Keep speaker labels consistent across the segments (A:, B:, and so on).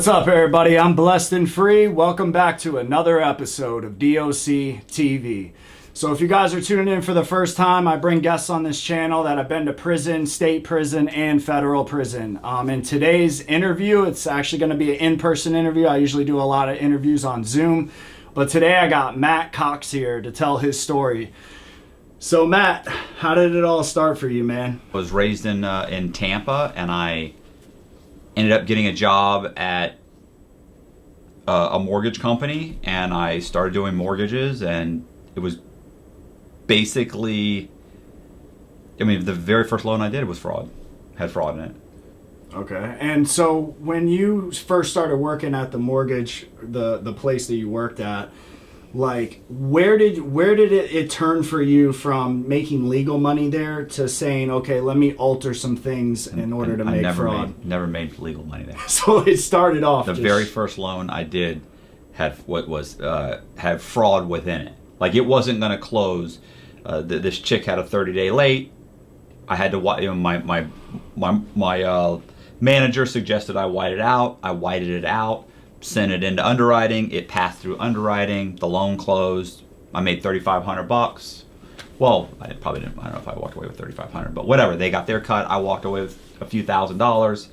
A: What's up, everybody? I'm Blessed and Free. Welcome back to another episode of DOC TV. So if you guys are tuning in for the first time, I bring guests on this channel that have been to prison, state prison, and federal prison. In today's interview, it's actually going to be an in-person interview. I usually do a lot of interviews on Zoom, but today I got Matt COX here to tell his story. So Matt, how did it all start for you, man?
B: I was raised in Tampa, and I ended up getting a job at a mortgage company, and I started doing mortgages, and it was basically, the very first loan I did was had fraud in it.
A: Okay. And so when you first started working at the mortgage, the place that you worked at, like, where did it turn for you from making legal money there to saying, okay, let me alter some things in order to make fraud?
B: Never made legal money there.
A: So it started off.
B: The very first loan I did had had fraud within it. Like, it wasn't going to close. This chick had a 30-day late. I had to, my manager suggested I white it out. I whited it out. Sent it into underwriting. It passed through underwriting. The loan closed. I made $3,500. Well, I probably didn't. I don't know if I walked away with $3,500, but whatever. They got their cut. I walked away with a few $1,000s,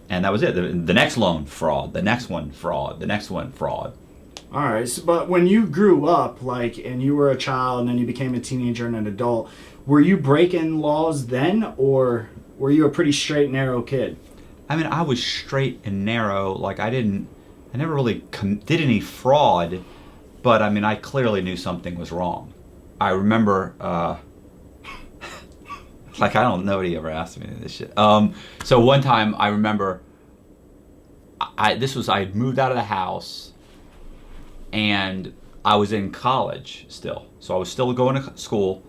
B: and that was it. The next loan, fraud. The next one, fraud. The next one, fraud.
A: All right. So, but when you grew up, and you were a child, and then you became a teenager and an adult, were you breaking laws then, or were you a pretty straight, narrow kid?
B: I was straight and narrow. Like, I never really did any fraud, but I clearly knew something was wrong. I remember, I don't know he ever asked me this shit. So one time I remember, I had moved out of the house, and I was in college still. So I was still going to school,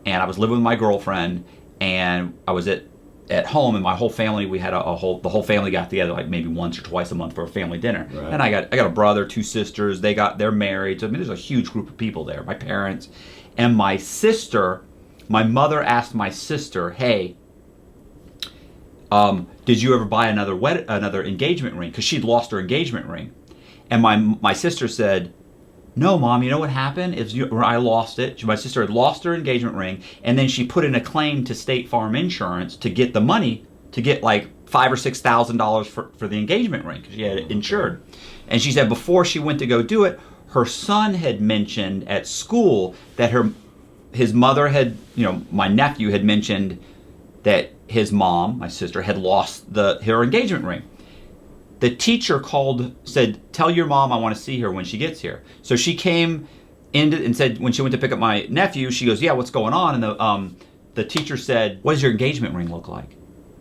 B: and I was living with my girlfriend, and I was at home, and my whole family, we had the whole family got together like maybe once or twice a month for a family dinner. Right. And I got a brother, 2 sisters. They're married. So there's a huge group of people there. My parents and my sister. My mother asked my sister, "Hey, did you ever buy another engagement ring?" Because she'd lost her engagement ring. And my sister said, "No, Mom, you know what happened? I lost it." My sister had lost her engagement ring, and then she put in a claim to State Farm Insurance to get the money, to get like $5,000 or $6,000 for the engagement ring, because she had it insured. And she said before she went to go do it, her son had mentioned at school that his mother had, my nephew had mentioned that his mom, my sister, had lost her engagement ring. The teacher said, "Tell your mom I want to see her when she gets here." So she came in and said, when she went to pick up my nephew, she goes, "Yeah, what's going on?" And the teacher said, "What does your engagement ring look like?"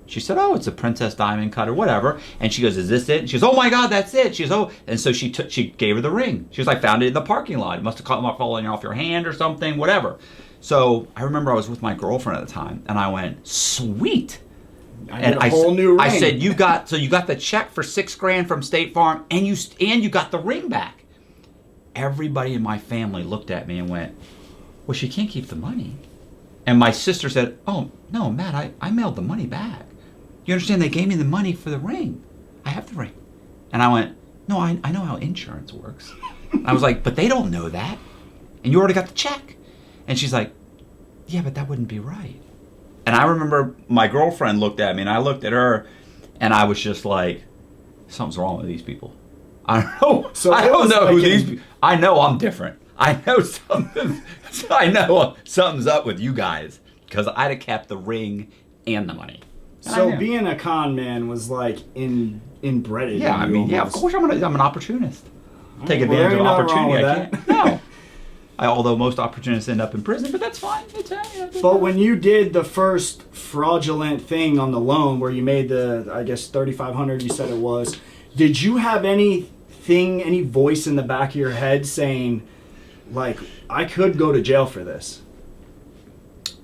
B: She said, "Oh, it's a princess diamond cut or whatever." And she goes, "Is this it?" And she goes, "Oh my God, that's it." She goes, "Oh," and so she gave her the ring. She was like, "Found it in the parking lot. It must have fallen off your hand or something, whatever." So I remember I was with my girlfriend at the time, and I went, "Sweet."
A: Whole new ring.
B: I said, you got the check for $6,000 from State Farm, and you got the ring back. Everybody in my family looked at me and went, "Well, she can't keep the money." And my sister said, "Oh no, Matt, I mailed the money back. You understand? They gave me the money for the ring. I have the ring." And I went, "No, I know how insurance works." I was like, "But they don't know that, and you already got the check." And she's like, "Yeah, but that wouldn't be right." And I remember my girlfriend looked at me, and I looked at her, and I was just like, something's wrong with these people. I don't know. So I don't know who these people. I know I'm different. I know something's up with you guys, because I'd have kept the ring and the money.
A: So being a con man was like inbred.
B: Yeah, of course I'm an opportunist. Take advantage of opportunity. I can't. No. Although most opportunists end up in prison, but that's fine.
A: But when you did the first fraudulent thing on the loan, where you made I guess $3,500, you said it was, did you have any voice in the back of your head saying, like, I could go to jail for this?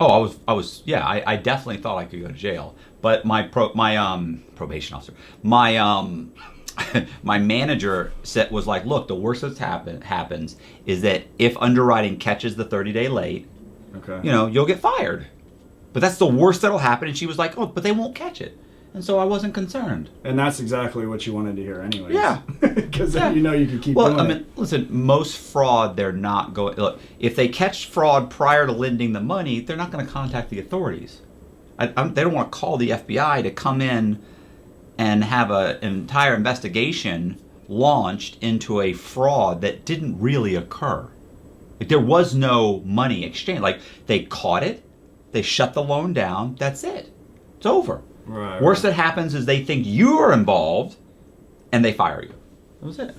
B: Oh, I definitely thought I could go to jail. But my probation officer, my manager was like, "Look, the worst that's happens is that if underwriting catches the 30-day late, you'll get fired. But that's the worst that'll happen." And she was like, "Oh, but they won't catch it." And so I wasn't concerned.
A: And that's exactly what you wanted to hear anyways.
B: Yeah.
A: Because then you know you can keep doing it.
B: Listen, most fraud, they're not going... Look, if they catch fraud prior to lending the money, they're not going to contact the authorities. They don't want to call the FBI to come in and have an entire investigation launched into a fraud that didn't really occur. Like, there was no money exchange. Like, they caught it, they shut the loan down, that's it. It's over.
A: Right.
B: Worst that happens is they think you're involved and they fire you. That was it.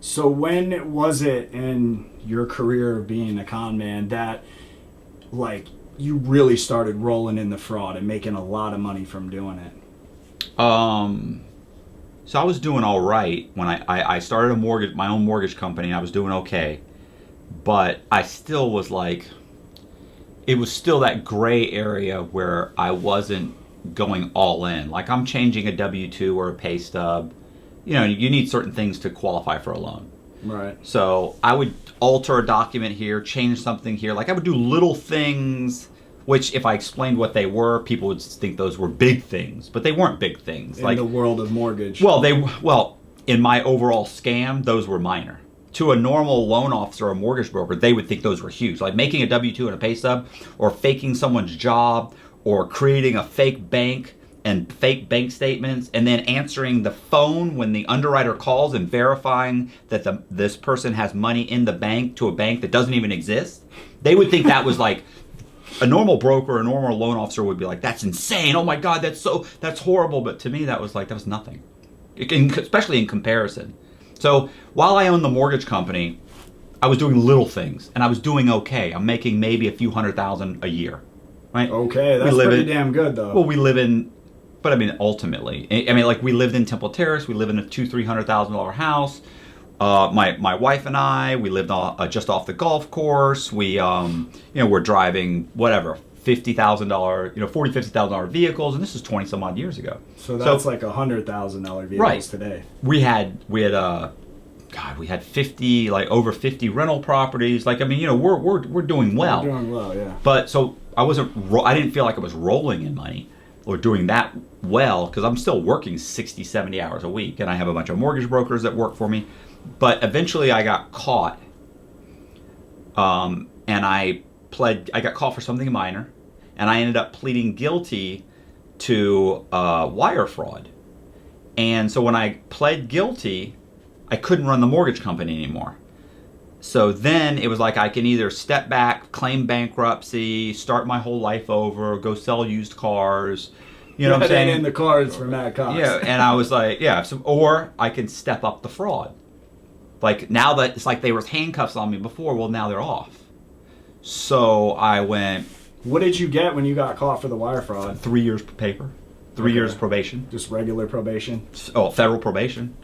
A: So when was it in your career of being a con man that, like, you really started rolling in the fraud and making a lot of money from doing it?
B: So I was doing all right when I started my own mortgage company, and I was doing okay. But I still was like, it was still that gray area where I wasn't going all in. Like, I'm changing a W-2 or a pay stub. You know, you need certain things to qualify for a loan.
A: Right.
B: So I would alter a document here, change something here. Like, I would do little things, which if I explained what they were, people would think those were big things, but they weren't big things.
A: In the world of mortgage.
B: Well, in my overall scam, those were minor. To a normal loan officer or a mortgage broker, they would think those were huge. Like making a W-2 and a pay stub, or faking someone's job, or creating a fake bank and fake bank statements, and then answering the phone when the underwriter calls and verifying that this person has money in the bank to a bank that doesn't even exist. They would think that was like, a normal broker, a normal loan officer would be like, that's insane. Oh my God, that's horrible. But to me, that was nothing, especially in comparison. So while I owned the mortgage company, I was doing little things, and I was doing okay. I'm making maybe a few $100,000 a year, right?
A: Okay, that's pretty damn good, though.
B: Well, but I mean, ultimately, like we lived in Temple Terrace. We lived in a $200,000-$300,000 house. My wife and I, we lived just off the golf course. We, we're driving whatever $50,000, $50,000 vehicles, and this is 20 some odd years ago.
A: So that's like $100,000 vehicles today.
B: We had we had 50, like over 50 rental properties. Like, I mean, we're doing well.
A: We're doing well, yeah.
B: But so I didn't feel like I was rolling in money or doing that well, because I'm still working 60, 70 hours a week, and I have a bunch of mortgage brokers that work for me. But eventually I got caught, and I got caught for something minor, and I ended up pleading guilty to wire fraud. And so when I pled guilty, I couldn't run the mortgage company anymore. So then it was like I can either step back, claim bankruptcy, start my whole life over, go sell used cars. You know what I'm saying?
A: In the cards for Matt Cox.
B: Yeah, and I was like, or I can step up the fraud. Like, now that it's like they were handcuffs on me before, well, now they're off. So I went...
A: What did you get when you got caught for the wire fraud?
B: 3 years paper. 3 years probation.
A: Just regular probation?
B: Oh, federal probation.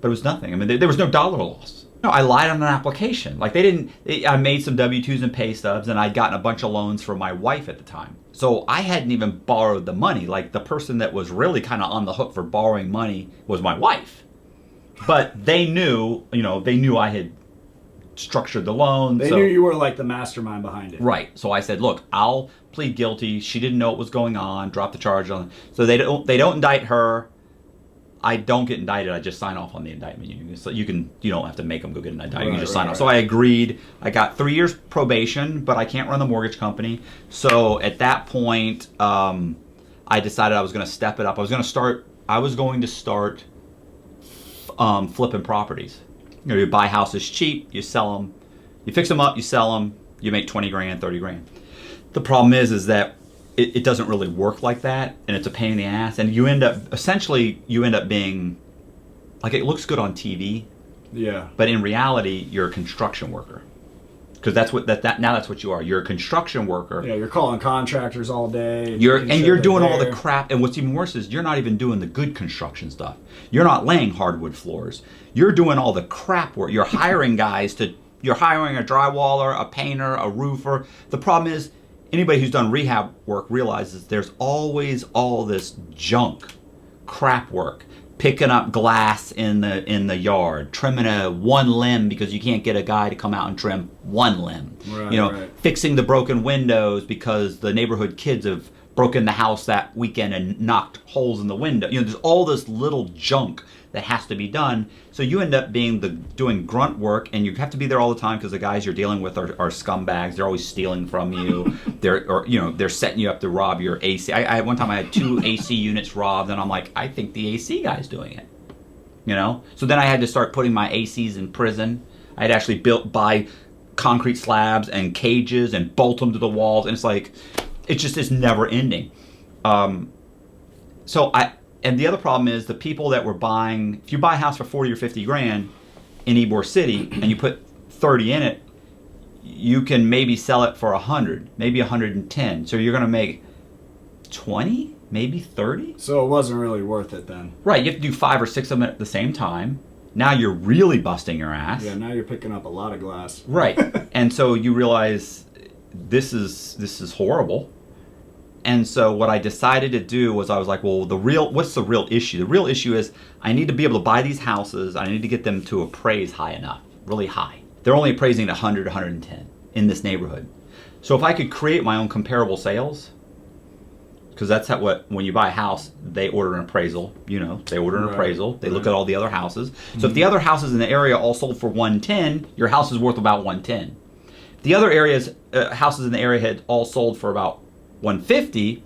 B: But it was nothing. I mean, there was no dollar loss. No, I lied on an application. Like, I made some W-2s and pay stubs, and I'd gotten a bunch of loans from my wife at the time. So I hadn't even borrowed the money. Like, the person that was really kind of on the hook for borrowing money was my wife. But they knew I had structured the loan.
A: They knew you were like the mastermind behind it.
B: Right. So I said, look, I'll plead guilty. She didn't know what was going on. Drop the charge on. So they don't indict her. I don't get indicted. I just sign off on the indictment. You don't have to make them go get an indictment. You just sign off. So I agreed. I got 3 years probation, but I can't run the mortgage company. So at that point, I decided I was going to step it up. I was going to start flipping properties. You buy houses cheap, you sell them, you fix them up, you sell them, you make 20 grand, 30 grand. The problem is that it doesn't really work like that, and it's a pain in the ass, and you end up being, like, it looks good on TV,
A: yeah,
B: but in reality, you're a construction worker. Because that's what you are. You're a construction worker.
A: Yeah, you're calling contractors all day.
B: You're doing all the crap. And what's even worse is you're not even doing the good construction stuff. You're not laying hardwood floors. You're doing all the crap work. You're hiring you're hiring a drywaller, a painter, a roofer. The problem is, anybody who's done rehab work realizes there's always all this junk, crap work. Picking up glass in the yard, trimming one limb because you can't get a guy to come out and trim one limb.
A: Right,
B: Fixing the broken windows because the neighborhood kids have broke in the house that weekend and knocked holes in the window. You know, there's all this little junk that has to be done. So you end up doing grunt work, and you have to be there all the time because the guys you're dealing with are scumbags. They're always stealing from you. They're setting you up to rob your AC. One time I had 2 AC units robbed, and I'm like, I think the AC guy's doing it. You know? So then I had to start putting my ACs in prison. I had actually buy concrete slabs and cages and bolt them to the walls, and it's like, it just is never ending. And the other problem is the people that were buying, if you buy a house for 40 or 50 grand in Ybor City and you put 30 in it, you can maybe sell it for 100, maybe 110. So you're going to make 20, maybe 30.
A: So it wasn't really worth it then.
B: Right. You have to do 5 or 6 of them at the same time. Now you're really busting your ass.
A: Yeah, now you're picking up a lot of glass.
B: Right. And so you realize this is horrible. And so what I decided to do was I was like, well, what's the real issue? The real issue is I need to be able to buy these houses. I need to get them to appraise high enough, really high. They're only appraising at 100, 110 in this neighborhood. So if I could create my own comparable sales, because that's when you buy a house, they order an appraisal. You know, they order an appraisal. They look at all the other houses. So if the other houses in the area all sold for 110, your house is worth about 110. If the other houses in the area had all sold for about 150,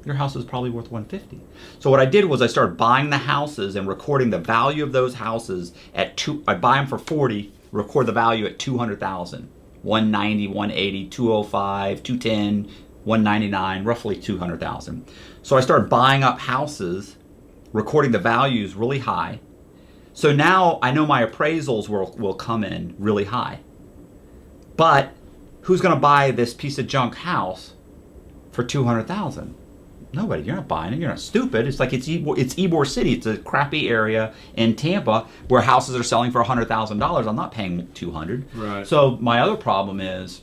B: your house is probably worth 150. So what I did was I started buying the houses and recording the value of those houses I buy them for 40, record the value at 200,000, 190, 180, 205, 210, 199, roughly 200,000. So I started buying up houses, recording the values really high. So now I know my appraisals will come in really high. But who's going to buy this piece of junk house for 200,000? Nobody. You're not buying it. You're not stupid. It's like it's Ybor City. It's a crappy area in Tampa where houses are selling for $100,000. I'm not paying 200.
A: Right.
B: So my other problem is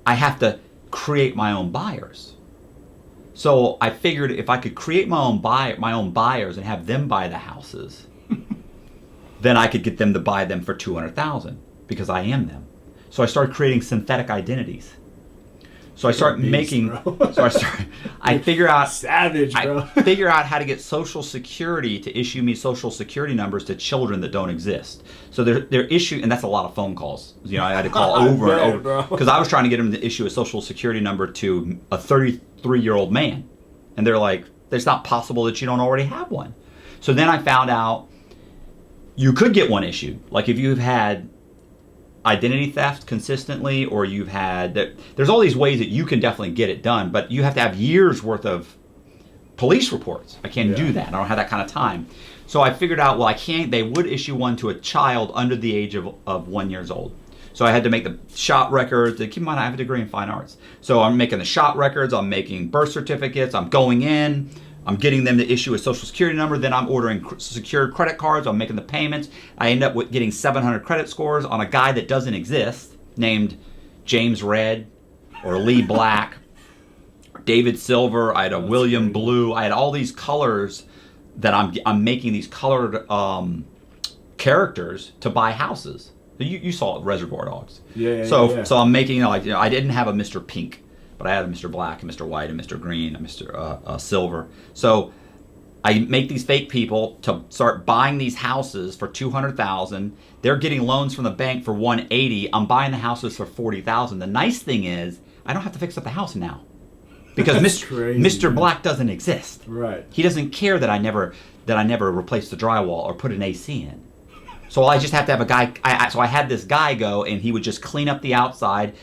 B: I have to create my own buyers. So I figured if I could create my own buyers and have them buy the houses, then I could get them to buy them for 200,000 because I am them. So I started creating synthetic identities. So I start I figure out
A: savage, bro.
B: I figure out how to get Social Security to issue me Social Security numbers to children that don't exist. So they're and that's a lot of phone calls. You know, I had to call over and over because I was trying to get them to issue a Social Security number to a 33-year-old man, and they're like, "It's not possible that you don't already have one." So then I found out you could get one issued, like if you've had identity theft consistently, or you've had there's all these ways that you can definitely get it done, but you have to have years worth of police reports. I can't do that. I don't have that kind of time. So I figured out, well, they would issue one to a child under the age of 1 year old. So I had to make the shot records. Keep in mind, I have a degree in fine arts. So I'm making the shot records, I'm making birth certificates, I'm going in, I'm getting them to issue a Social Security number, then I'm ordering secured credit cards, I'm making the payments. I end up with getting 700 credit scores on a guy that doesn't exist, named James Red or Lee Black, David Silver. I had a William Blue. I had all these colors that I'm making these colored characters to buy houses. You saw Reservoir Dogs. So I'm making, I didn't have a Mr. Pink, but I had a Mr. Black and Mr. White and Mr. Green and Mr. Silver. So I make these fake people to start buying these houses for 200,000. They're getting loans from the bank for 180. I'm buying the houses for 40,000. The nice thing is I don't have to fix up the house now because Mr. Black doesn't exist.
A: Right.
B: He doesn't care that I never replaced the drywall or put an AC in. So I just have to have a guy. So I had this guy go, and he would just clean up the outside,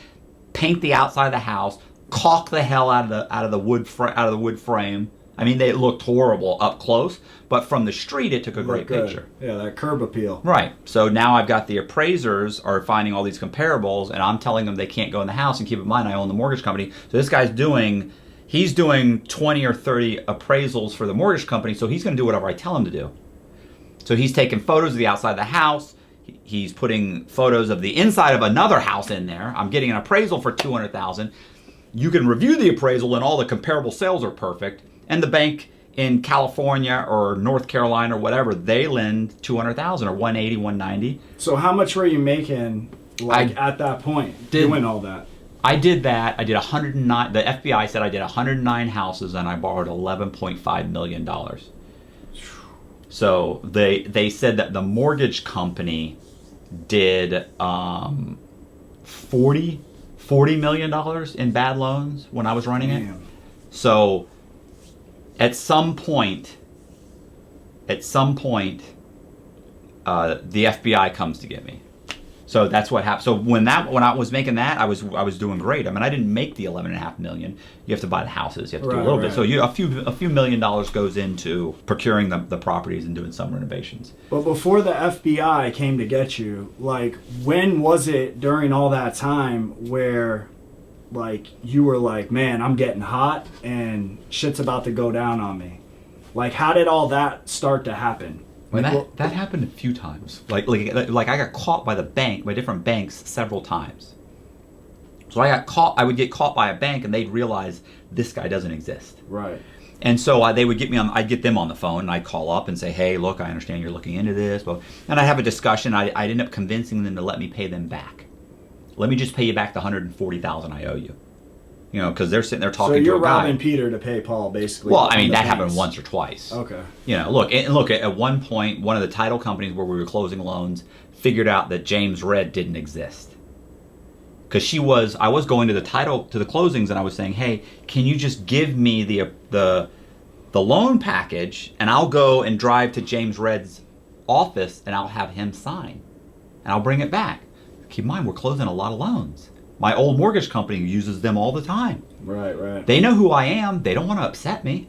B: paint the outside of the house, caulk the hell out of the wood frame. I mean, they looked horrible up close, but from the street, it took a great picture.
A: Yeah, that curb appeal.
B: Right. So now I've got the appraisers are finding all these comparables, and I'm telling them they can't go in the house. And keep in mind, I own the mortgage company. So this guy's doing 20 or 30 appraisals for the mortgage company. So he's going to do whatever I tell him to do. So he's taking photos of the outside of the house. He's putting photos of the inside of another house in there. I'm getting an appraisal for 200,000. You can review the appraisal and all the comparable sales are perfect. And the bank in California or North Carolina or whatever, they lend 200,000 or 180, 190.
A: So how much were you making at that point doing all that?
B: I did that. I did 109. The FBI said I did 109 houses and I borrowed $11.5 million. So they said that the mortgage company did $40 million in bad loans when I was running it. So at some point, the FBI comes to get me. So that's what happened. So when I was making that, I was doing great. I mean, I didn't make the $11.5 million. You have to buy the houses. You have to do a little bit. So a few $1 million goes into procuring the properties and doing some renovations.
A: But before the FBI came to get you, like, when was it during all that time where, like, you were like, man, I'm getting hot and shit's about to go down on me? Like, how did all that start to happen?
B: When that happened a few times. Like I got caught by different banks several times. So I would get caught by a bank and they'd realize this guy doesn't exist.
A: Right.
B: And so they would get me on. I'd get them on the phone and I'd call up and say, hey, look, I understand you're looking into this. And I'd have a discussion. I'd end up convincing them to let me pay them back. Let me just pay you back the $140,000 I owe you. You know, because they're sitting there talking to a guy. So you're
A: robbing Peter to pay Paul, basically.
B: Well, I mean, that happened once or twice.
A: Okay.
B: You know, look, at one point, one of the title companies where we were closing loans figured out that James Red didn't exist. Because I was going to the closings and I was saying, hey, can you just give me the loan package and I'll go and drive to James Red's office and I'll have him sign and I'll bring it back. Keep in mind, we're closing a lot of loans. My old mortgage company uses them all the time.
A: Right.
B: They know who I am. They don't want to upset me.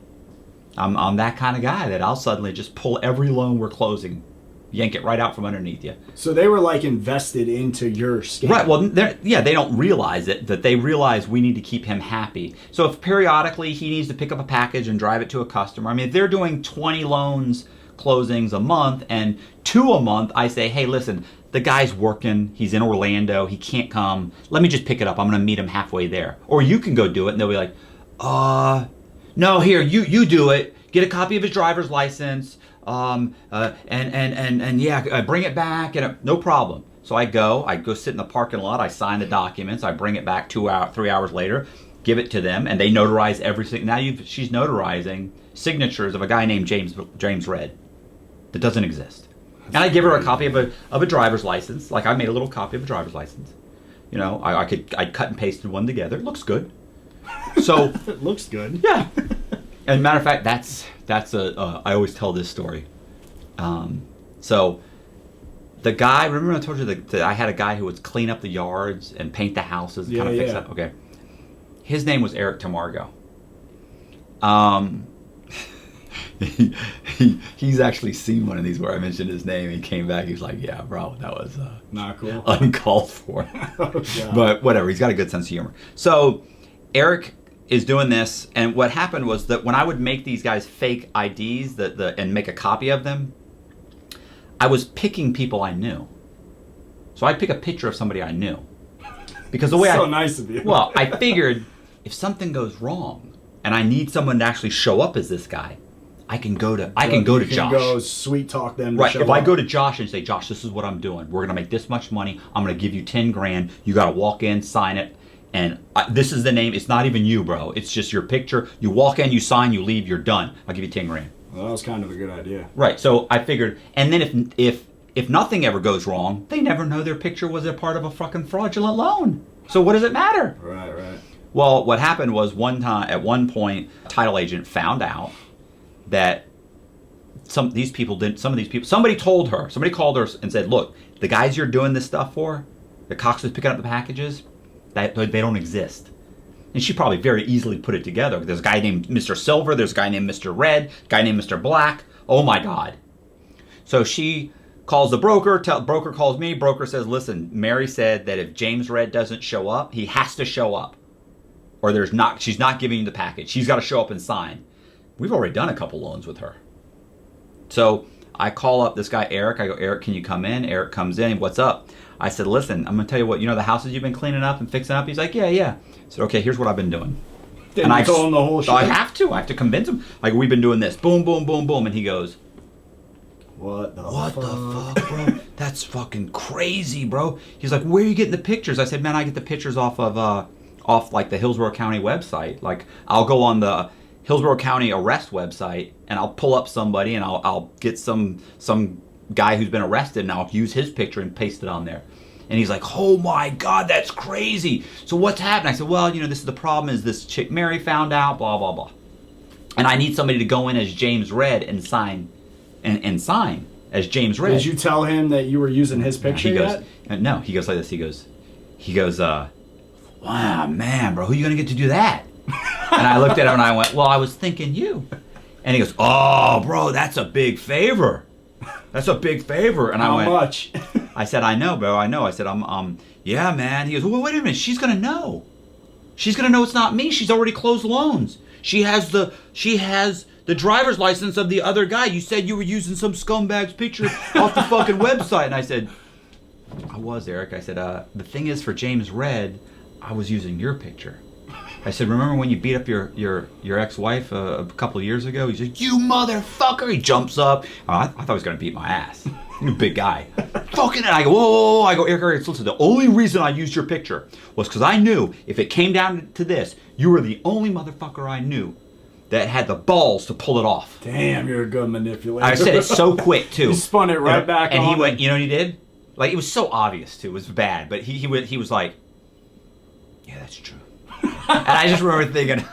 B: I'm that kind of guy that I'll suddenly just pull every loan we're closing, yank it right out from underneath you.
A: So they were like invested into your scam.
B: Right. Well, they don't realize it, that they realize we need to keep him happy. So if periodically he needs to pick up a package and drive it to a customer, I mean, if they're doing 20 loans closings a month and 2 a month, I say, hey, listen, the guy's working, he's in Orlando, he can't come, let me just pick it up, I'm gonna meet him halfway there. Or you can go do it, and they'll be like, no, here, you do it, get a copy of his driver's license, and bring it back, and no problem. So I go sit in the parking lot, I sign the documents, I bring it back 3 hours later, give it to them, and they notarize everything. Now she's notarizing signatures of a guy named James Red that doesn't exist. And I give her a copy of a driver's license. Like, I made a little copy of a driver's license. You know, I'd cut and pasted one together. It looks good. So
A: it looks good.
B: Yeah. And matter of fact, I always tell this story. So the guy, remember I told you that I had a guy who would clean up the yards and paint the houses and kind of fix up? Okay. His name was Eric Tamargo. He's actually seen one of these where I mentioned his name. He came back. He was like, "Yeah, bro, that was
A: not cool,
B: uncalled for." But whatever. He's got a good sense of humor. So Eric is doing this, and what happened was that when I would make these guys fake IDs and make a copy of them, I was picking people I knew. So I'd pick a picture of somebody I knew because the way
A: nice of you.
B: Well, I figured if something goes wrong and I need someone to actually show up as this guy, I can go to Josh.
A: Go sweet talk them.
B: Right. If I go to Josh and say, Josh, this is what I'm doing. We're gonna make this much money. I'm gonna give you 10 grand. You gotta walk in, sign it, and this is the name. It's not even you, bro. It's just your picture. You walk in, you sign, you leave, you're done. I'll give you 10 grand.
A: Well, that was kind of a good idea.
B: Right. So I figured, and then if nothing ever goes wrong, they never know their picture was a part of a fucking fraudulent loan. So what does it matter?
A: Right.
B: Well, what happened was at one point, a title agent found out that somebody called her and said, look, the guys you're doing this stuff for, the COX is picking up the packages, they don't exist. And she probably very easily put it together. There's a guy named Mr. Silver, there's a guy named Mr. Red, a guy named Mr. Black. Oh my God. So she calls the broker, broker calls me, broker says, listen, Mary said that if James Red doesn't show up, he has to show up. Or she's not giving you the package. She's got to show up and sign. We've already done a couple loans with her. So I call up this guy, Eric. I go, Eric, can you come in? Eric comes in. What's up? I said, listen, I'm going to tell you what, you know the houses you've been cleaning up and fixing up? He's like, yeah. I said, okay, here's what I've been doing.
A: And I told him the whole shit.
B: I have to convince him. Like, we've been doing this. Boom, boom, boom, boom. And he goes,
A: What the
B: fuck, bro? That's fucking crazy, bro. He's like, where are you getting the pictures? I said, man, I get the pictures off of off like the Hillsborough County website. Like I'll go on the Hillsborough County arrest website and I'll pull up somebody and I'll get some guy who's been arrested and I'll use his picture and paste it on there. And he's like, oh my God, that's crazy. So what's happened? I said, well, this is the problem is this chick Mary found out, blah, blah, blah. And I need somebody to go in as James Red and sign and sign as James Red.
A: Did you tell him that you were using his picture yet?
B: No, he goes like this. He goes, wow, man, bro, who are you going to get to do that? And I looked at him and I went, well, I was thinking you. And he goes, oh, bro, that's a big favor. That's a big favor. And
A: How
B: I went,
A: much?
B: I said, I know, bro, I know. I said, yeah, man. He goes, well, wait a minute. She's going to know. She's going to know it's not me. She's already closed loans. She has the driver's license of the other guy. You said you were using some scumbag's picture off the fucking website. And I said, I was, Eric. I said, the thing is for James Red, I was using your picture. I said, remember when you beat up your ex-wife a couple of years ago? He said, you motherfucker. He jumps up. I thought he was going to beat my ass. Big guy. Fucking, I go, whoa. I go, Eric, listen, the only reason I used your picture was because I knew if it came down to this, you were the only motherfucker I knew that had the balls to pull it off.
A: Damn, you're a good manipulator.
B: I said it so quick, too.
A: You spun it right back on.
B: And he went, you know what he did? Like, it was so obvious, too. It was bad. But he was like, yeah, that's true. And I just remember thinking,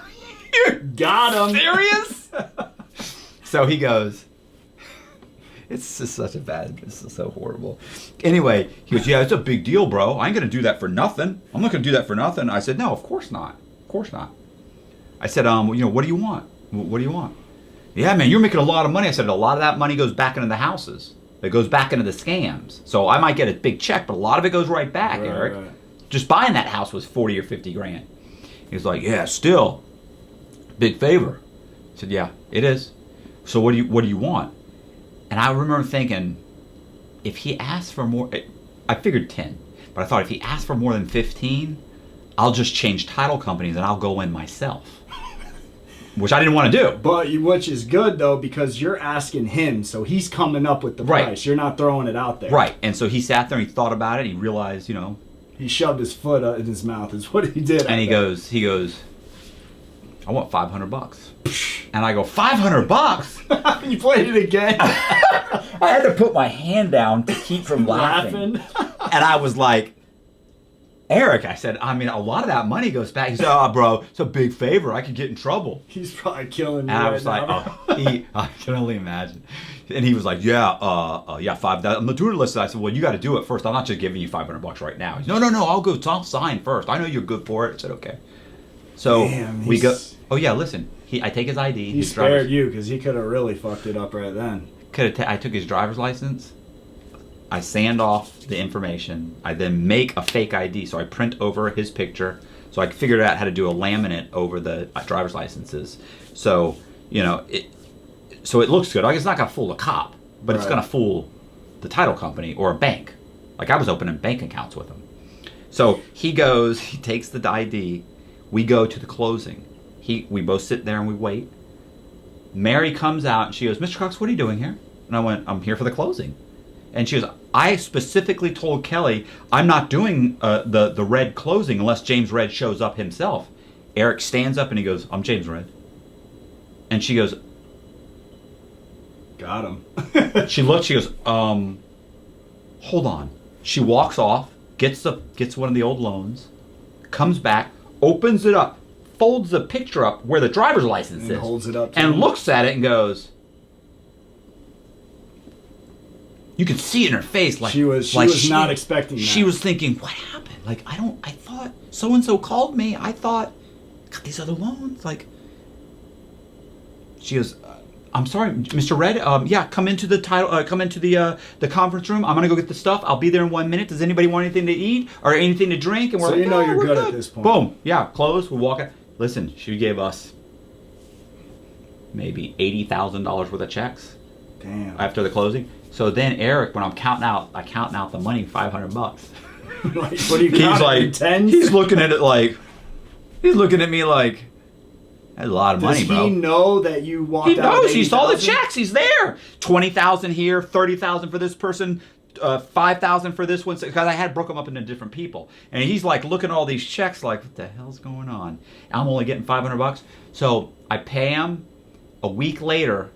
B: you
A: got him.
B: Serious? So he goes, it's just such a bad, this is so horrible. Anyway, he goes, yeah, it's a big deal, bro. I ain't going to do that for nothing. I'm not going to do that for nothing. I said, no, of course not. Of course not. I said, what do you want? What do you want? Yeah, man, you're making a lot of money. I said, a lot of that money goes back into the houses. It goes back into the scams. So I might get a big check, but a lot of it goes right back, Eric. Right. Just buying that house was 40 or 50 grand. He was like, yeah, still, big favor. I said, yeah, it is. So what do you want? And I remember thinking, if he asked for more, I figured 10, but I thought if he asked for more than 15, I'll just change title companies and I'll go in myself. Which I didn't want to do.
A: But which is good though, because you're asking him, so he's coming up with the price. Right. You're not throwing it out there.
B: Right. And so he sat there and he thought about it. And he realized,
A: he shoved his foot in his mouth is what he did.
B: And he goes, I want $500. And I go, $500?
A: You played it again.
B: I had to put my hand down to keep from laughing. And I was like, Eric, I said, I mean, a lot of that money goes back. He said, oh, bro, it's a big favor. I could get in trouble.
A: He's probably killing me.
B: And I was like, I can only imagine. And he was like, yeah, $5,000. I'm not doing it. Listen, I said, well, you got to do it first. I'm not just giving you $500 right now. He said, no, I'll sign first. I know you're good for it. I said, okay. So we go. Oh yeah, listen. I take his ID.
A: He spared you because he could have really fucked it up right then.
B: I took his driver's license. I sand off the information. I then make a fake ID. So I print over his picture. So I figured out how to do a laminate over the driver's licenses. So so it looks good. Like it's not gonna fool a cop, but It's gonna fool the title company or a bank. Like I was opening bank accounts with him. So he takes the ID. We go to the closing. We both sit there and we wait. Mary comes out and she goes, Mr. Cox, what are you doing here? And I went, I'm here for the closing. And she goes, I specifically told Kelly I'm not doing the Red closing unless James Red shows up himself. Eric stands up and he goes, I'm James Red. And she goes,
A: got him.
B: She looks, she goes, hold on. She walks off, gets one of the old loans, comes back, opens it up, folds the picture up where the driver's license is,
A: holds it up
B: and looks at it and goes, you can see it in her face, like
A: she was not expecting that.
B: She was thinking, what happened? Like I thought so and so called me. I thought got these other loans. Like she goes, I'm sorry, Mr. Red. Yeah, come into the the conference room. I'm gonna go get the stuff. I'll be there in 1 minute. Does anybody want anything to eat or anything to drink? And we're like,
A: you're good at this point.
B: Boom. Yeah, close. We walk out. Listen, she gave us maybe $80,000 worth of checks.
A: Damn.
B: After the closing. So then Eric, when I'm counting out the money, $500.
A: Like, what are you counting? He's like,
B: tens? He's looking at it like, he's looking at me like, that's a lot of money, bro.
A: Does he know that you walked out?
B: He knows. He saw the checks. He's there. 20,000 here, 30,000 for this person, $5,000 for this one, because I had broke them up into different people, and he's like looking at all these checks, like, what the hell's going on? I'm only getting $500, so I pay him. A week later,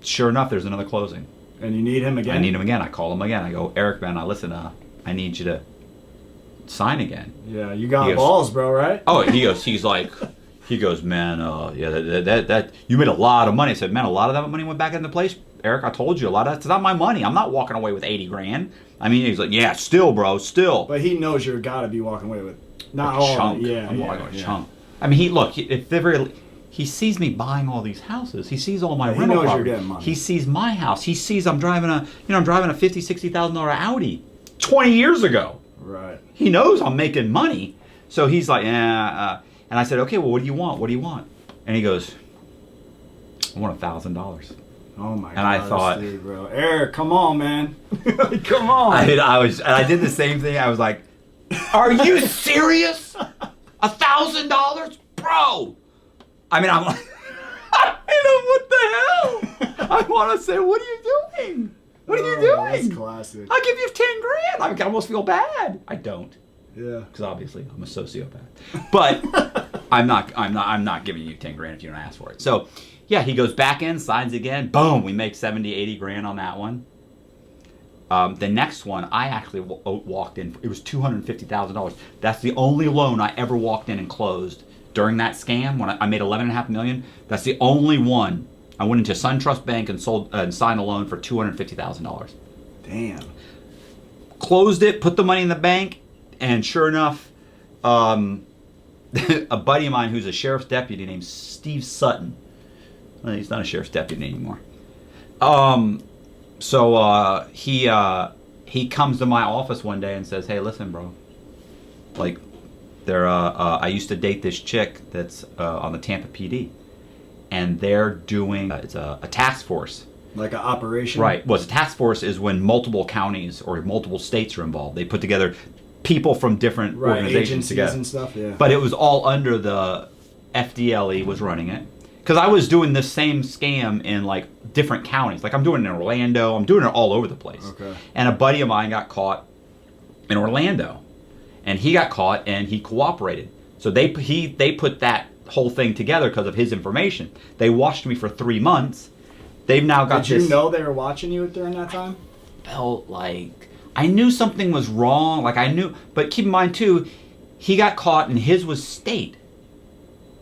B: sure enough, there's another closing.
A: And you need him again?
B: I need him again. I call him again. I go, Eric, man, listen, I need you to sign again.
A: Yeah, you got balls, bro, right?
B: Oh, he goes, man, yeah, that you made a lot of money. I said, man, a lot of that money went back into place. Eric, I told you, a lot of that's not my money. I'm not walking away with 80 grand. I mean, he's like, yeah, still, bro, still.
A: But he knows you're got to be walking away with not
B: like
A: all
B: chunk.
A: of it. Yeah,
B: I'm walking a chunk. I mean, he sees me buying all these houses. He sees all my rental
A: knows
B: property.
A: You're getting money.
B: He sees my house. He sees I'm driving a $50,000-$60,000 Audi 20 years ago.
A: Right.
B: He knows I'm making money. So he's like, yeah. And I said, okay, well, what do you want? What do you want? And he goes, I want $1,000.
A: Oh my god!
B: And I thought,
A: dude, bro, Eric, come on, man, come on.
B: I did the same thing. I was like, are you serious? $1,000, bro? I mean, I'm like, what the hell? I want to say, what are you doing? What are you doing?
A: That's classic.
B: I'll give you 10 grand. I almost feel bad. I don't.
A: Yeah.
B: Because obviously I'm a sociopath. But I'm not giving you 10 grand if you don't ask for it. So yeah, he goes back in, signs again. Boom, we make 70, 80 grand on that one. The next one, I actually walked in. It was $250,000. That's the only loan I ever walked in and closed during that scam. When I made $11.5 million, that's the only one. I went into SunTrust Bank and signed a loan for $250,000.
A: Damn.
B: Closed it, put the money in the bank, and sure enough, a buddy of mine who's a sheriff's deputy named Steve Sutton. Well, he's not a sheriff's deputy anymore. So he comes to my office one day and says, "Hey, listen, bro. Like, I used to date this chick that's on the Tampa PD, and they're doing it's a task force."
A: Like an operation?
B: Right. Well, a task force is when multiple counties or multiple states are involved. They put together people from different organizations
A: agencies
B: together.
A: And stuff, yeah.
B: But it was all under the FDLE was running it. Because I was doing this same scam in like different counties. Like I'm doing it in Orlando. I'm doing it all over the place.
A: Okay.
B: And a buddy of mine got caught in Orlando. And he got caught and he cooperated. So they put that whole thing together because of his information. They watched me for 3 months. They've now got
A: Did you know they were watching you during that time?
B: Felt like I knew something was wrong. Like I knew, but keep in mind too, he got caught and his was state.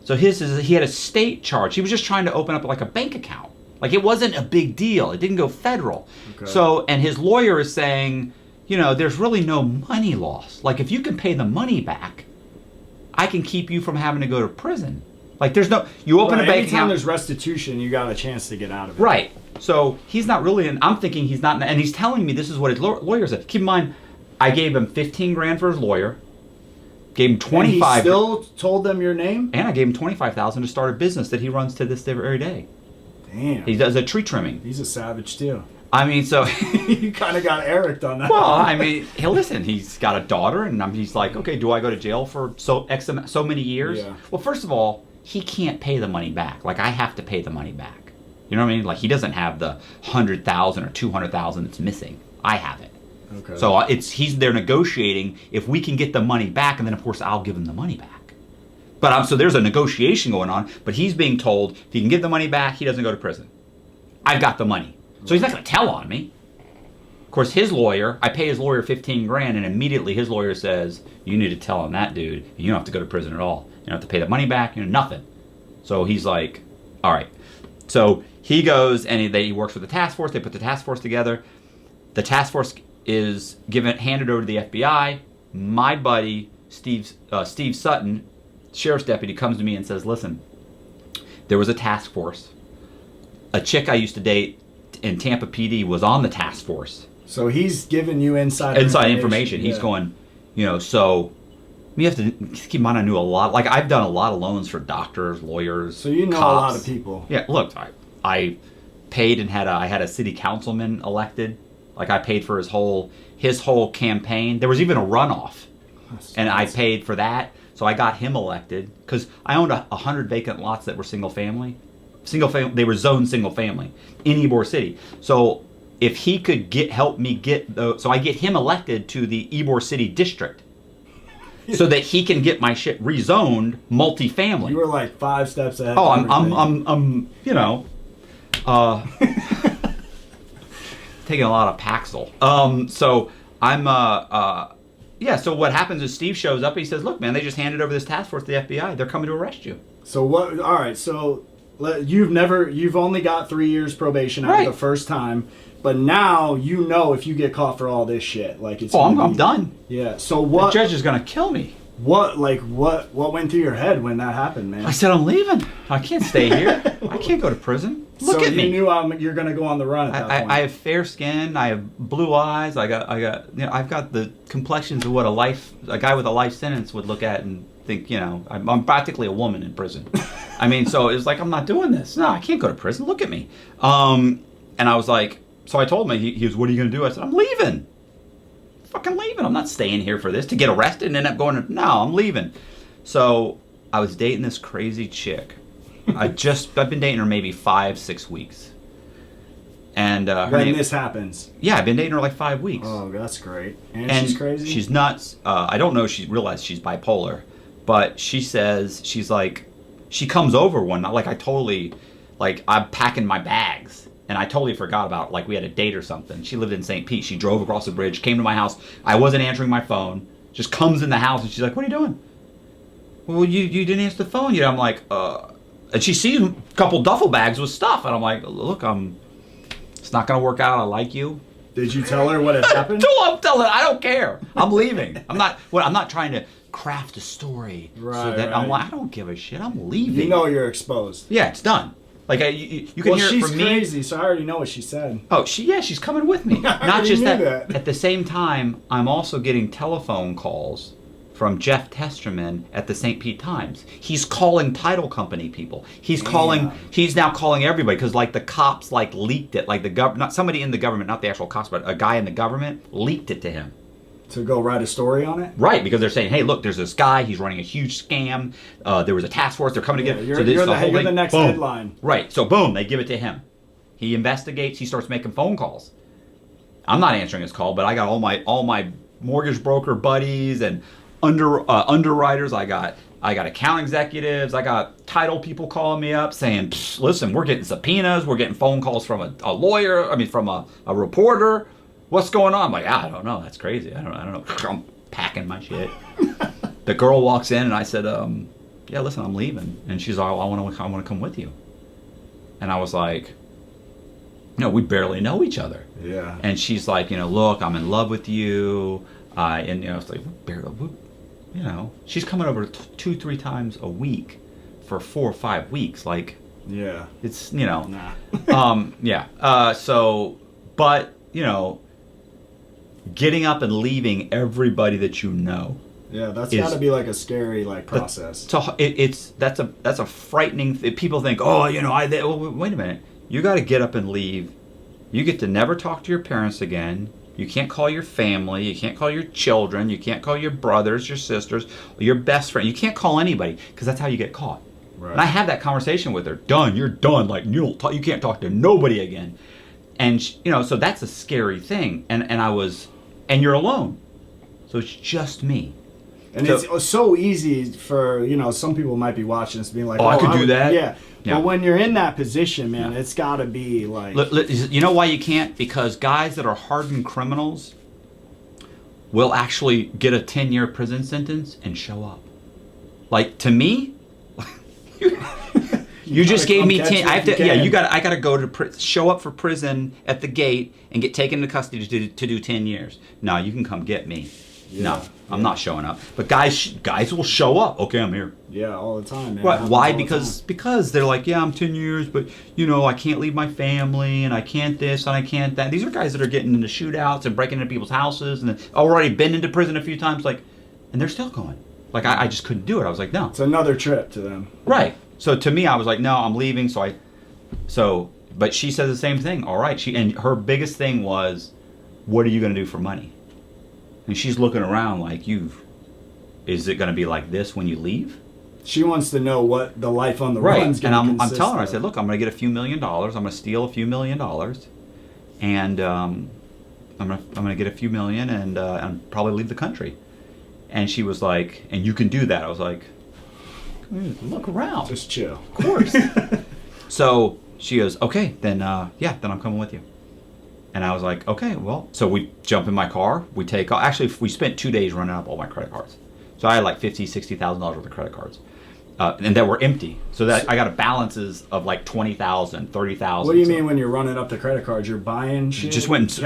B: So he had a state charge. He was just trying to open up like a bank account. Like it wasn't a big deal. It didn't go federal. Okay. So, and his lawyer is saying, there's really no money loss. Like if you can pay the money back, I can keep you from having to go to prison. Like there's no, you open a bank
A: anytime
B: account.
A: There's restitution, you got a chance to get out of it.
B: Right. So he's not really, I'm thinking he's not, and he's telling me this is what his lawyer said. Keep in mind, I gave him 15 grand for his lawyer, gave him 25.
A: And he still told them your name?
B: And I gave him 25,000 to start a business that he runs to this very day.
A: Damn.
B: He does a tree trimming.
A: He's a savage too.
B: I mean, so
A: you kind of got Eric on that.
B: Well, I mean, listen, he's got a daughter, and he's like, okay, do I go to jail for so many years?
A: Yeah.
B: Well, first of all, he can't pay the money back. Like I have to pay the money back. You know what I mean? Like he doesn't have the 100,000 or 200,000 that's missing. I have it.
A: Okay.
B: So he's there negotiating if we can get the money back, and then of course I'll give him the money back. But so there's a negotiation going on. But he's being told if he can give the money back, he doesn't go to prison. I've got the money, so he's not going to tell on me. Of course, his lawyer, I pay his lawyer 15 grand, and immediately his lawyer says, "You need to tell on that dude. And you don't have to go to prison at all. You don't have to pay the money back. Nothing." So he's like, "All right." So he goes and he works with the task force. They put the task force together. The task force is handed over to the FBI. My buddy Steve Sutton, sheriff's deputy, comes to me and says, "Listen, there was a task force. A chick I used to date in Tampa PD was on the task force."
A: So he's giving you inside
B: information.
A: Yeah.
B: He's going, so you have to keep in mind I knew a lot. Like I've done a lot of loans for doctors, lawyers,
A: so you know
B: cops.
A: a lot of people.
B: Yeah, look, I paid and I had a city councilman elected. Like I paid for his whole campaign. There was even a runoff, and I paid for that. So I got him elected because I owned 100 vacant lots that were single family. They were zoned single family in Ybor City. So if he could help me get so I get him elected to the Ybor City district, so that he can get my shit rezoned multifamily.
A: You were like 5 steps ahead.
B: Oh, I'm you know, taking a lot of Paxil. So I'm yeah. So what happens is Steve shows up. He says, "Look, man, they just handed over this task force to the FBI. They're coming to arrest you."
A: So what? All right. So you've only got 3 years probation after the first time, but now you know if you get caught for all this shit, like it's.
B: Oh, I'm done.
A: Yeah. So what?
B: The judge is gonna kill me.
A: What went through your head when that happened, man?
B: I said, I'm leaving. I can't stay here. I can't go to prison. Look at me.
A: So you knew you're going to go on the run at that point.
B: I have fair skin. I have blue eyes. I've got the complexions of what a guy with a life sentence would look at and think, I'm practically a woman in prison. I mean, so it was like, I'm not doing this. No, I can't go to prison. Look at me. And I was like, so I told him, he was, what are you going to do? I said, I'm leaving. Fucking leaving. I'm not staying here for this to get arrested and end up going no, I'm leaving. So I was dating this crazy chick. I've been dating her maybe 5-6 weeks. And
A: when this happens.
B: Yeah, I've been dating her like 5 weeks.
A: Oh, that's great. And she's crazy?
B: She's nuts. I don't know if she realized she's bipolar, but she says, she's like, she comes over one night, I'm packing my bags. And I totally forgot about, like, we had a date or something. She lived in St. Pete. She drove across the bridge, came to my house. I wasn't answering my phone. Just comes in the house, and she's like, what are you doing? Well, you didn't answer the phone yet. I'm like, And she sees a couple duffel bags with stuff. And I'm like, look, it's not going to work out. I like you.
A: Did you tell her what had happened?
B: I'm telling her. I don't care. I'm leaving. I'm not trying to craft a story.
A: Right,
B: I'm like, I don't give a shit. I'm leaving.
A: You know you're exposed.
B: Yeah, it's done. Like you can hear it from me.
A: She's crazy, so I already know what she said.
B: Oh, she's coming with me. Not just that. At the same time, I'm also getting telephone calls from Jeff Testerman at the St. Pete Times. He's calling title company people. He's now calling everybody because the cops leaked it. Not somebody in the government, not the actual cops, but a guy in the government leaked it to him.
A: To go write a story on it?
B: Right, because they're saying, hey, look, there's this guy, he's running a huge scam, there was a task force, they're coming together.
A: You're the next headline.
B: Right, so boom, they give it to him. He investigates, he starts making phone calls. I'm not answering his call, but I got all my mortgage broker buddies and underwriters, I got account executives, I got title people calling me up saying, listen, we're getting subpoenas, we're getting phone calls from a lawyer, from a reporter. What's going on? I'm like, I don't know. That's crazy. I don't know. I'm packing my shit. The girl walks in and I said, yeah, listen, I'm leaving. And she's like, I want to come with you. And I was like, we barely know each other.
A: Yeah.
B: And she's like, look, I'm in love with you. And it's like, she's coming over 2-3 times a week for 4 or 5 weeks. Like,
A: yeah,
B: it's,
A: nah.
B: yeah. But, getting up and leaving everybody that you know.
A: Yeah, that's got to be a scary process.
B: That's a frightening. People think, wait a minute. You got to get up and leave. You get to never talk to your parents again. You can't call your family. You can't call your children. You can't call your brothers, your sisters, your best friend. You can't call anybody because that's how you get caught. Right. And I had that conversation with her. Done. You're done. You can't talk to nobody again. And so that's a scary thing. And you're alone. So it's just me.
A: And it's so easy for, some people might be watching this being like,
B: I could do that.
A: Yeah. But when you're in that position, man, it's got to be
B: You know why you can't? Because guys that are hardened criminals will actually get a 10-year prison sentence and show up. To me, you just gave me 10. I got to go to show up for prison at the gate and get taken into custody to do 10 years. No, you can come get me. Yeah, no, I'm not showing up. But guys will show up. Okay, I'm here.
A: Yeah, all the time, man.
B: Right. Why? Because they're like, yeah, I'm 10 years, but I can't leave my family and I can't this and I can't that. These are guys that are getting into shootouts and breaking into people's houses and already been into prison a few times, and they're still going. I just couldn't do it. I was like, no.
A: It's another trip to them.
B: Right. So to me, I was like, no, I'm leaving. But she said the same thing. All right. And her biggest thing was, what are you going to do for money? And she's looking around like, is it going to be like this when you leave?
A: She wants to know what the life on the run's going to consist
B: And I'm telling her, I
A: of.
B: said, look, I'm going to get a few $1 million. I'm going to steal a few $1 million. and I'm gonna get a few million and probably leave the country. And she was like, and you can do that. I was like, look around.
A: Just chill.
B: Of course. So she goes, okay, then yeah, then I'm coming with you. And I was like, okay, well. So we jump in my car. We take off. Actually, we spent 2 days running up all my credit cards. So I had like $50,000, $60,000 worth of credit cards. And that were empty. So that I got a balances of like $20,000, $30,000.
A: What do you mean when you're running up the credit cards? You're buying shit?
B: Just went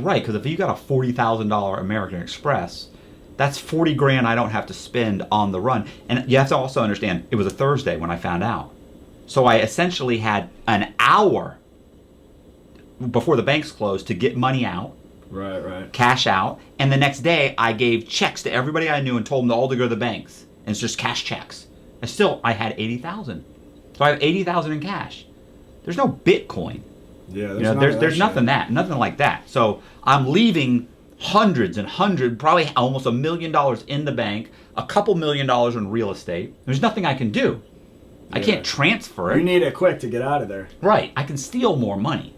B: right, because if you got a $40,000 American Express, that's $40,000 I don't have to spend on the run. And you have to also understand, it was a Thursday when I found out. So I essentially had an hour before the banks closed to get money out.
A: Right.
B: Cash out. And the next day, I gave checks to everybody I knew and told them all to go to the banks. And it's just cash checks. And still, I had $80,000. So I have $80,000 in cash. There's no Bitcoin.
A: Yeah,
B: there's nothing like that. So I'm leaving hundreds and hundreds, probably almost $1 million in the bank, a couple $1 million in real estate. There's nothing I can do. I can't transfer it.
A: You need it quick to get out of there.
B: Right. I can steal more money.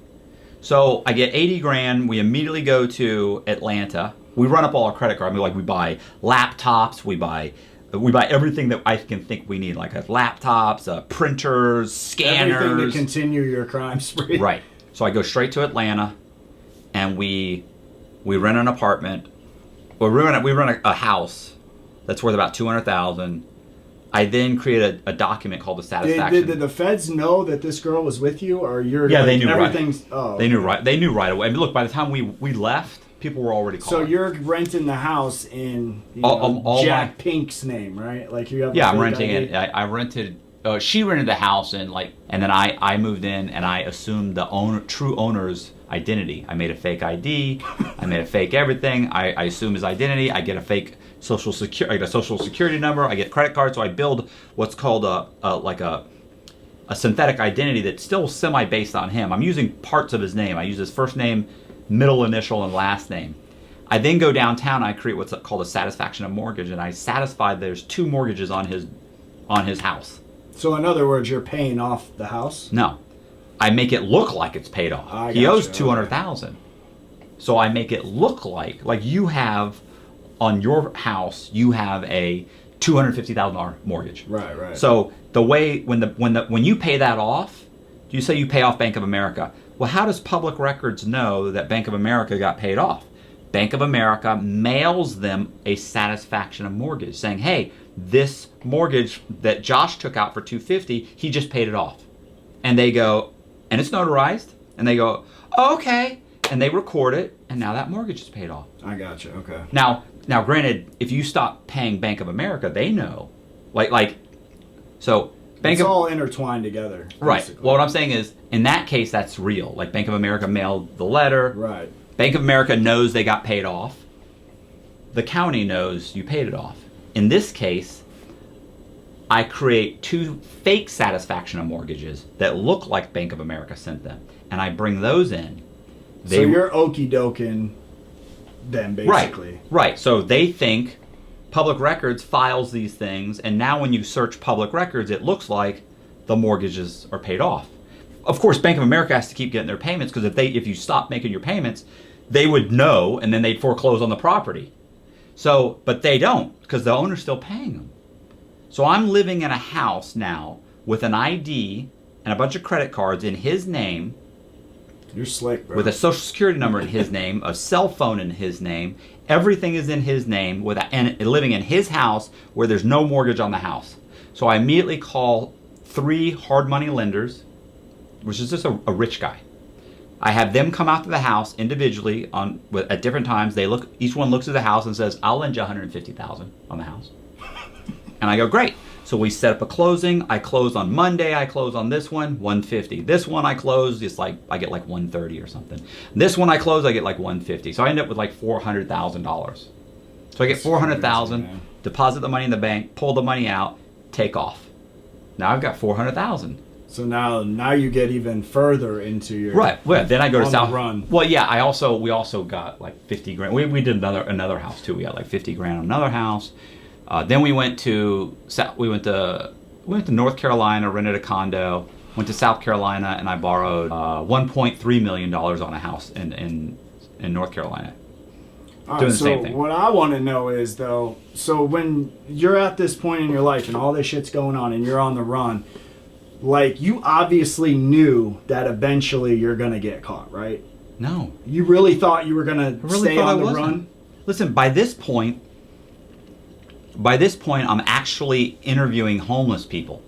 B: So I get $80,000. We immediately go to Atlanta. We run up all our credit cards. I mean, we buy laptops. We buy everything that I can think we need, like laptops, printers, scanners.
A: Everything to continue your crime spree.
B: Right. So I go straight to Atlanta, and we rent an apartment. Well, we rent a house that's worth about $200,000. I then create a document called the satisfaction.
A: Did the feds know that this girl was with you, or you're?
B: Yeah,
A: like,
B: they knew.
A: Everything's.
B: Right.
A: Oh,
B: they knew right. They knew right away. I mean, look, by the time we left, people were already calling.
A: So you're renting the house in Jack Pink's name, right? Like you have.
B: Yeah, I'm renting it. I rented. She rented the house, and then I moved in, and I assumed the true owner's identity. I made a fake ID. I made a fake everything. I assume his identity. I get a fake social security number. I get credit card. So I build what's called a synthetic identity that's still semi based on him. I'm using parts of his name. I use his first name, middle initial, and last name. I then go downtown. I create what's called a satisfaction of mortgage, and I satisfy there's 2 mortgages on his house.
A: So in other words, you're paying off the house?
B: No, I make it look like it's paid off. He owes $200,000, so I make it look like you have on your house. You have a $250,000 mortgage.
A: Right.
B: So the way when you pay that off, you say you pay off Bank of America. Well, how does public records know that Bank of America got paid off? Bank of America mails them a satisfaction of mortgage saying, hey, this mortgage that Josh took out for $250, he just paid it off. And they go, and it's notarized, and they go, oh, okay, and they record it, and now that mortgage is paid off.
A: I got you. Okay.
B: Now, granted, if you stop paying Bank of America, they know. So
A: it's all intertwined together. Basically.
B: Right. Well, what I'm saying is, in that case, that's real. Like Bank of America mailed the letter.
A: Right.
B: Bank of America knows they got paid off. The county knows you paid it off. In this case, I create 2 fake satisfaction of mortgages that look like Bank of America sent them, and I bring those in.
A: So you're okie doking them, basically.
B: Right. So they think public records files these things, and now when you search public records, it looks like the mortgages are paid off. Of course, Bank of America has to keep getting their payments, because if you stop making your payments, they would know, and then they'd foreclose on the property. So, but they don't, because the owner's still paying them. So I'm living in a house now with an ID and a bunch of credit cards in his name.
A: You're slick, bro.
B: With a social security number in his name, a cell phone in his name. Everything is in his name, and living in his house where there's no mortgage on the house. So I immediately call 3 hard money lenders, which is just a rich guy. I have them come out to the house individually at different times. Each one looks at the house and says, "I'll lend you $150,000 on the house." And I go, "Great." So we set up a closing. I close on Monday. I close on this one, $150. This one I close, I get like $130 or something. This one I close, I get like $150. So I end up with like $400,000. So I get $400,000, deposit the money in the bank, pull the money out, take off. Now I've got $400,000.
A: So now you get even further into your
B: right. Well, then I go to South
A: Run.
B: Well, yeah. We also got like $50,000. We did another house too. We got like $50,000 on another house. Then we went to North Carolina, rented a condo. went to South Carolina and I borrowed $1.3 million on a house in North Carolina.
A: All
B: Doing
A: right,
B: the same thing.
A: So what I want to know is, though, so when you're at this point in your life and all this shit's going on and you're on the run, like, you obviously knew that eventually you're going to get caught, right?
B: No.
A: You really thought you were going to stay on the run?
B: Listen, by this point, I'm actually interviewing homeless people.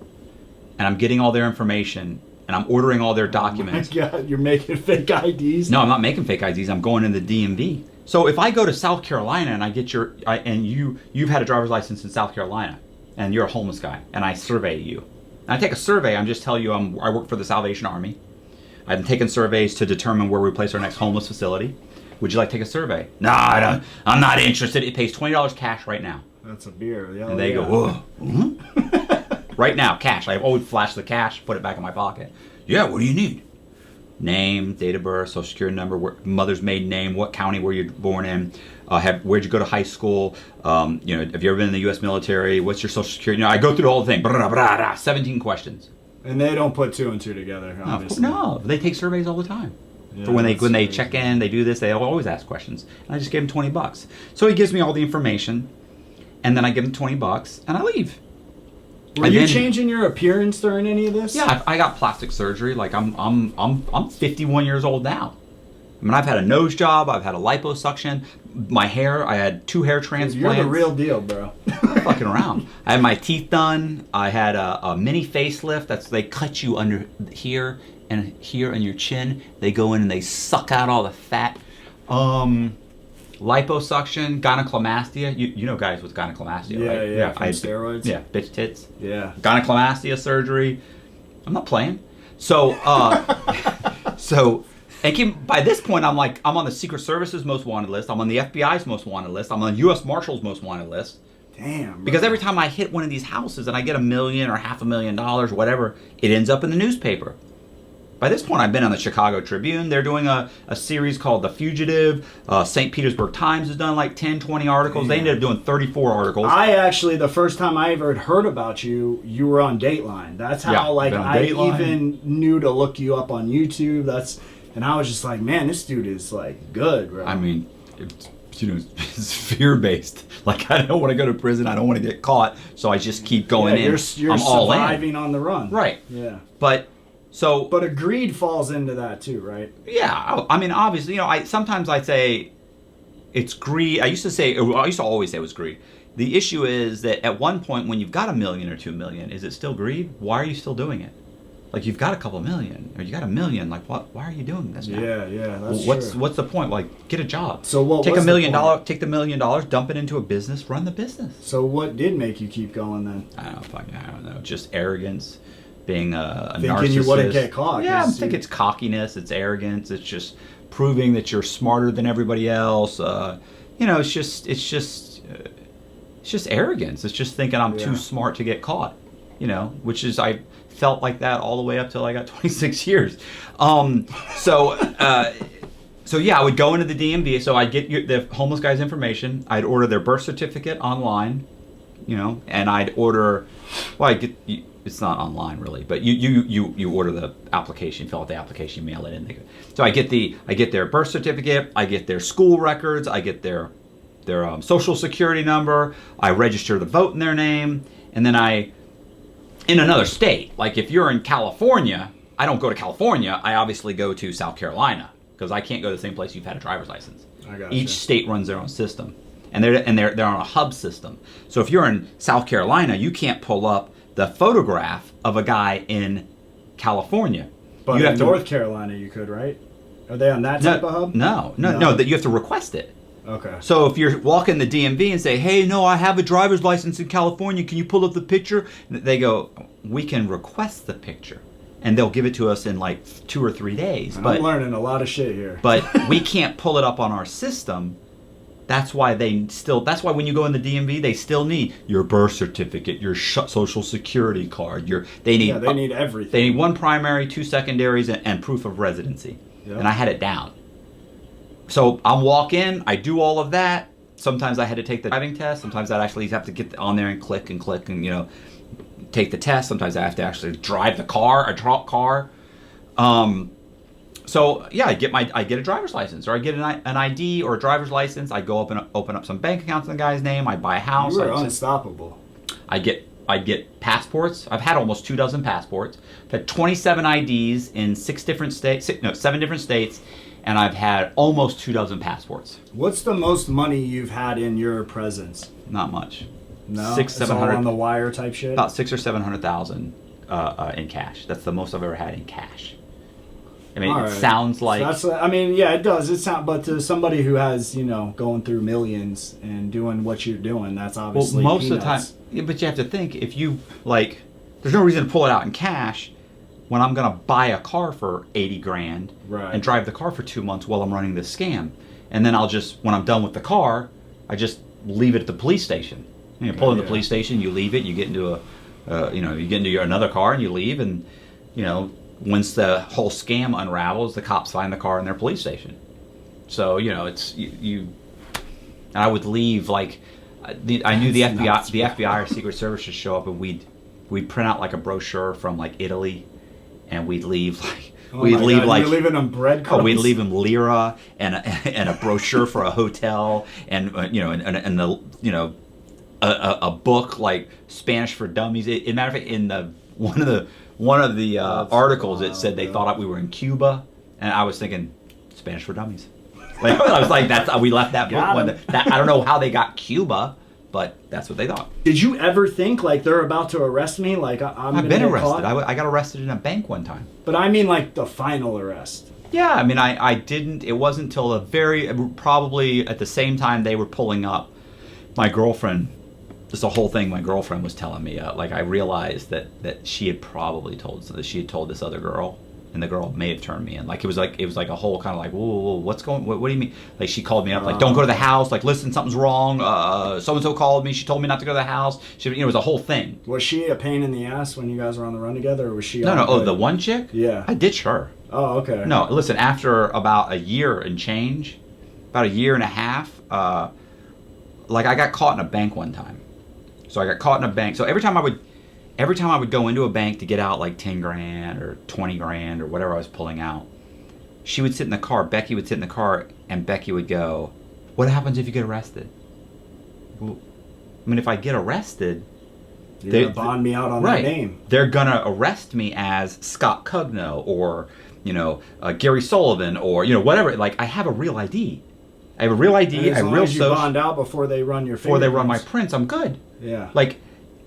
B: And I'm getting all their information. And I'm ordering all their documents.
A: Oh my God, you're making fake IDs?
B: No, I'm not making fake IDs. I'm going in the DMV. So if I go to South Carolina and I get you've had a driver's license in South Carolina and you're a homeless guy and I survey you. And I take a survey, I'm just telling you I work for the Salvation Army. I'm taking surveys to determine where we place our next homeless facility. Would you like to take a survey? No, I don't. I'm not interested. It pays $20 cash right now.
A: That's a beer. Yeah,
B: and they go, whoa. Mm-hmm. Right now, cash. I always flash the cash, put it back in my pocket. Yeah, what do you need? Name, date of birth, social security number, mother's maiden name, what county were you born in, where'd you go to high school, have you ever been in the U.S. military, what's your social security, I go through the whole thing, 17 questions.
A: And they don't put two and two together, obviously.
B: No, they take surveys all the time.
A: Yeah,
B: for when they check in, they do this, they always ask questions. And I just gave him $20. So he gives me all the information, and then I give him $20, and I leave.
A: Were you changing your appearance during any of this?
B: Yeah, I got plastic surgery. Like I'm 51 years old now. I mean, I've had a nose job. I've had a liposuction. My hair, I had 2 hair transplants.
A: You're the real deal, bro.
B: I'm fucking around. I had my teeth done. I had a mini facelift. They cut you under here and here in your chin. They go in and they suck out all the fat. Liposuction, gynecomastia. You know guys with gynecomastia, right?
A: Yeah, from steroids.
B: Yeah, bitch tits.
A: Yeah.
B: Gynecomastia surgery. I'm not playing. So, by this point, I'm on the Secret Service's most wanted list. I'm on the FBI's most wanted list. I'm on U.S. Marshals most wanted list.
A: Damn. Bro.
B: Because every time I hit one of these houses and I get $1 million or $500,000, whatever, it ends up in the newspaper. By this point, I've been on the Chicago Tribune. They're doing a series called The Fugitive. St. Petersburg Times has done like 10, 20 articles. They ended up doing 34 articles.
A: The first time I ever heard about you, you were on Dateline. That's how I even knew to look you up on YouTube. And I was just like, man, this dude is like good, bro.
B: I mean, it's fear-based. Like, I don't want to go to prison. I don't want to get caught. So I just keep going in.
A: You're
B: I'm all
A: surviving on the run.
B: Right.
A: Yeah.
B: But
A: greed falls into that too, right?
B: Yeah, I mean, obviously, sometimes I say it's greed. I used to always say it was greed. The issue is that at one point when you've got $1 million or $2 million, is it still greed? Why are you still doing it? Like, you've got a couple million, or you got $1 million. Like, what? Why are you doing this now?
A: Yeah, that's
B: true. What's the point? Like, get a job.
A: So
B: take $1 million, take the $1 million, dump it into a business, run the business.
A: So what did make you keep going then?
B: I don't know. Just arrogance. Being a
A: thinking
B: narcissist.
A: You wouldn't get caught.
B: Yeah, I think it's cockiness, it's arrogance, it's just proving that you're smarter than everybody else. It's just arrogance. It's just thinking I'm too smart to get caught. Which is I felt like that all the way up till I got 26 years. So I would go into the DMV. So I'd get the homeless guy's information. I'd order their birth certificate online. And I'd order. Well, it's not online really, but you order the application, fill out the application, mail it in. So I get their birth certificate, I get their school records, I get their social security number, I register the vote in their name, and then in another state, like if you're in California, I don't go to California, I obviously go to South Carolina because I can't go to the same place you've had a driver's license.
A: I gotcha.
B: Each state runs their own system, and they're on a hub system. So if you're in South Carolina, you can't pull up the photograph of a guy in California.
A: But in North Carolina, you could, right? Are they on that type of hub?
B: No. That you have to request it.
A: Okay.
B: So if you're walking the DMV and say, "Hey, no, I have a driver's license in California. Can you pull up the picture?" They go, "We can request the picture," and they'll give it to us in like 2 or 3 days.
A: I'm learning a lot of shit here.
B: But we can't pull it up on our system. That's why when you go in the DMV, they still need your birth certificate, your social security card. They need
A: everything.
B: They need 1 primary, 2 secondaries, and proof of residency. Yep. And I had it down. So I'm walk in, I do all of that. Sometimes I had to take the driving test. Sometimes I'd actually have to get on there and click and take the test. Sometimes I have to actually drive the car, a truck car. So yeah, I get a driver's license, or I get an ID or a driver's license. I go up and open up some bank accounts in the guy's name. I buy a house.
A: You were unstoppable.
B: I get passports. I've had almost 24 passports. I've had 27 IDs in 7 different states, and I've had almost 24 passports.
A: What's the most money you've had in your presence?
B: Not much.
A: No,
B: 600,
A: it's
B: 700
A: all on the wire type shit.
B: About 600,000 or 700,000 in cash. That's the most I've ever had in cash. I mean, it sounds like.
A: So that's, I mean, yeah, it does. But to somebody who has, going through millions and doing what you're doing, that's obviously
B: most
A: peanuts.
B: of the time. Yeah, but you have to think, if you there's no reason to pull it out in cash when I'm gonna buy a car for 80 grand and drive the car for 2 months while I'm running this scam, and then when I'm done with the car, I just leave it at the police station. You pull in the police station, you leave it, you get into another car and you leave, and once the whole scam unravels, the cops find the car in their police station. So it's you. And I would leave I knew the FBI or Secret Service would show up, and we'd print out a brochure from Italy, and we'd leave
A: you're leaving them breadcrumbs.
B: Oh, we'd leave them lira and a brochure for a hotel, and a book like Spanish for Dummies. As a matter of fact, in one of the articles, it said they thought we were in Cuba, and I was thinking Spanish for Dummies. I was like, we left that book. I don't know how they got Cuba, but that's what they thought.
A: Did you ever think they're about to arrest me? I've
B: been arrested. I got arrested in a bank one time.
A: But I mean, the final arrest.
B: Yeah, I mean, I didn't. It wasn't until probably at the same time they were pulling up. My girlfriend. This the whole thing my girlfriend was telling me. I realized that she had probably told this other girl, and the girl may have turned me in. It was a whole kind of whoa, what's going? What do you mean? She called me up, don't go to the house. Listen, something's wrong. So and so called me. She told me not to go to the house. It was a whole thing.
A: Was she a pain in the ass when you guys were on the run together, or was she?
B: No. Oh, the one chick?
A: Yeah.
B: I ditched her.
A: Oh, okay.
B: No, listen. After about a year and change, about a year and a half, I got caught in a bank one time. So I got caught in a bank. So every time I would go into a bank to get out 10 grand or 20 grand or whatever I was pulling out, she would sit in the car. Becky would sit in the car, and Becky would go, "What happens if you get arrested?" Well, I mean, if I get arrested,
A: they're gonna bond me out on my name.
B: They're gonna arrest me as Scott Cugno or Gary Sullivan or whatever. I have a real ID. I have a real ID.
A: As long as you bond out before they run your fingerprints.
B: Before they run my prints, I'm good.
A: Yeah.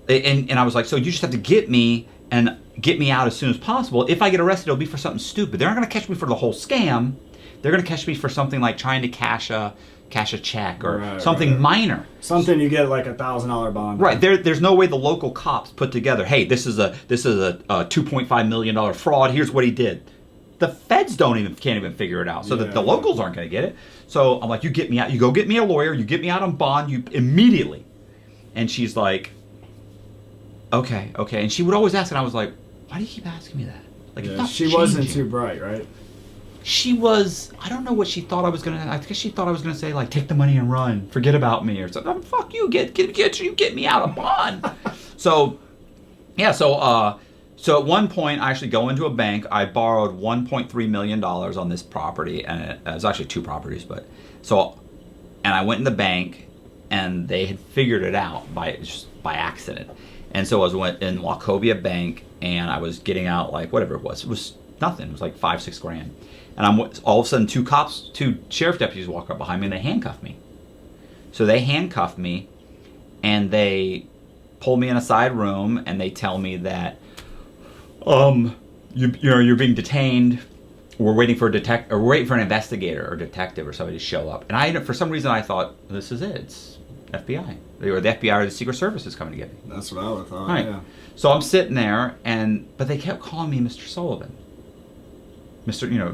B: And I was like, so you just have to get me out as soon as possible. If I get arrested, it'll be for something stupid. They're not going to catch me for the whole scam. They're going to catch me for something like trying to cash a check or something minor.
A: Something you get $1,000 bond.
B: Right. There's no way the local cops put together, hey, this is a $2.5 million fraud. Here's what he did. The feds can't even figure it out. So that the locals aren't going to get it. So I'm like, you get me out. You go get me a lawyer. You get me out on bond. You immediately. And she's like, okay. And she would always ask, and I was like, why do you keep asking me that?
A: She wasn't too bright, right?
B: She was. I don't know what she thought I was gonna. I think she thought I was gonna say take the money and run, forget about me, or something. Fuck you, get me out of bond. So, yeah. So at one point, I actually go into a bank. I borrowed $1.3 million on this property, and it was actually 2 properties. And I went in the bank, and they had figured it out by accident. And so I went in Wachovia Bank, and I was getting out whatever it was. It was nothing. It was $5-6 grand. And all of a sudden, 2 sheriff deputies walk up behind me, and they handcuff me. So they handcuff me, and they pull me in a side room, and they tell me that, you're being detained. We're waiting for an investigator or detective or somebody to show up. And for some reason, I thought, this is it. It's FBI. Or the FBI or the Secret Service is coming to get me.
A: That's what I would have thought,
B: right.
A: Yeah.
B: So I'm sitting there, but they kept calling me Mr. Sullivan.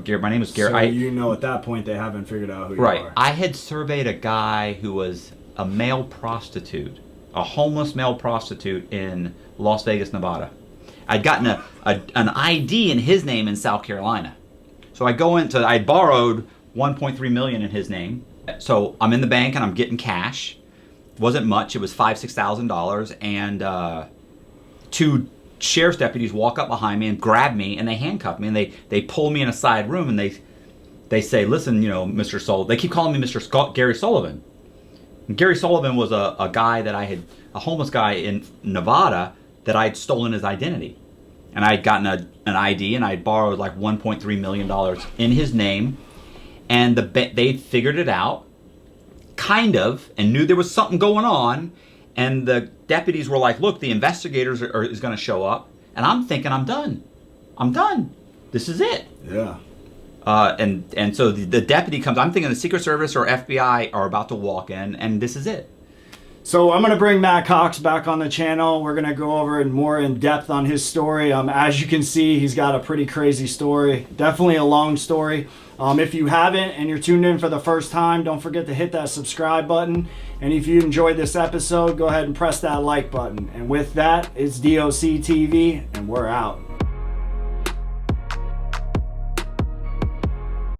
B: Gary, my name is Gary.
A: So at that point they haven't figured out who you are.
B: Right. I had surveyed a guy who was a male prostitute, a homeless male prostitute in Las Vegas, Nevada. I'd gotten an ID in his name in South Carolina. So I borrowed $1.3 million in his name. So I'm in the bank and I'm getting cash. It wasn't much. It was $5,000-$6,000. And two sheriff's deputies walk up behind me and grab me, and they handcuff me, and they pull me in a side room, and they say, listen, Mr. Sullivan. They keep calling me Mr. Gary Sullivan. And Gary Sullivan was a guy that a homeless guy in Nevada that I had stolen his identity. And I had gotten an ID, and I had borrowed like $1.3 million in his name. And they figured it out, kind of, and knew there was something going on. And the deputies were like, look, the investigators is going to show up. And I'm thinking, I'm done. This is it.
A: Yeah.
B: And so the deputy comes. I'm thinking the Secret Service or FBI are about to walk in, and this is it.
A: So I'm going to bring Matt Cox back on the channel. We're going to go over more in depth on his story. As you can see, he's got a pretty crazy story. Definitely a long story. If you haven't and you're tuned in for the first time, don't forget to hit that subscribe button. And if you enjoyed this episode, go ahead and press that like button. And with that, it's DOC TV, and we're out.